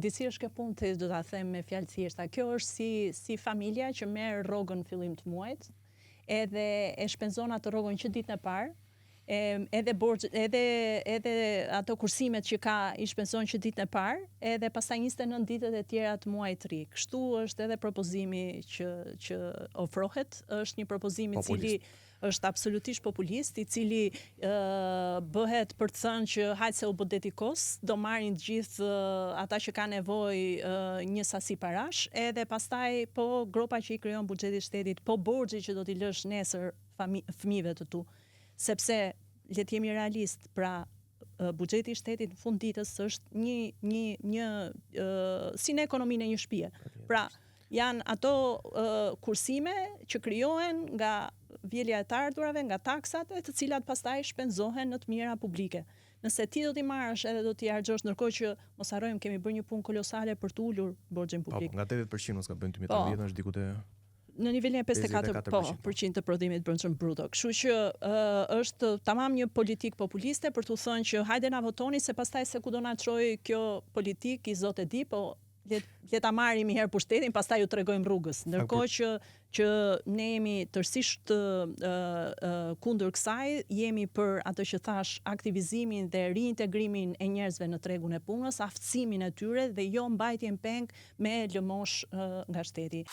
disi është kjo punë të do ta them me fjalë thjeshta. Kjo është si familja që merr rrogën në fillim të muajit, edhe e shpenzon atë rrogën që ditën e parë, edhe ato kursimet që ka i shpenzon që ditën e parë, edhe pastaj 29 ditët e tjera të muajit të ri. Kështu është edhe propozimi që ofrohet, është një propozim i cili është absolutisht populist, i cili bëhet për të thënë që hajtë se u bë detikos, do marrin të gjithë ata që kanë nevojë një sasi parash, edhe pastaj po gropa që i krijon buxheti i shtetit, po borxhi që do t'i lësh nesër fëmijëve të tu. Sepse le të jemi realist, pra buxheti i shtetit në fund ditës është një si në ekonominë e një shtëpie. Pra janë ato kursime që krijohen nga vjelja e të ardhurave, nga taksat, e të cilat pastaj shpenzohen në të mira publike. Nëse ti do t'i marrësh edhe do t'i harxhosh, ndërkohë që mos harrojmë kemi bërë një punë kolosale për të ulur borxhin publik. Nga 80% mos ka bën 2013 është diku te në nivelin e 54% të prodhimit brendshëm bruto. Kështu që është tamam një politikë populiste për t'u thënë që hajde na votoni, se pastaj se ku do na çojë kjo politikë i zot e di, po le ta marrim një herë pushtetin, pastaj ju tregojmë rrugës. Ndërkohë që ne jemi tërësisht kundër kësaj, jemi për atë që thash, aktivizimin dhe riintegrimin e njerëzve në tregun e punës, aftësimin e tyre dhe jo mbajtjen peng me lëmosh nga shteti.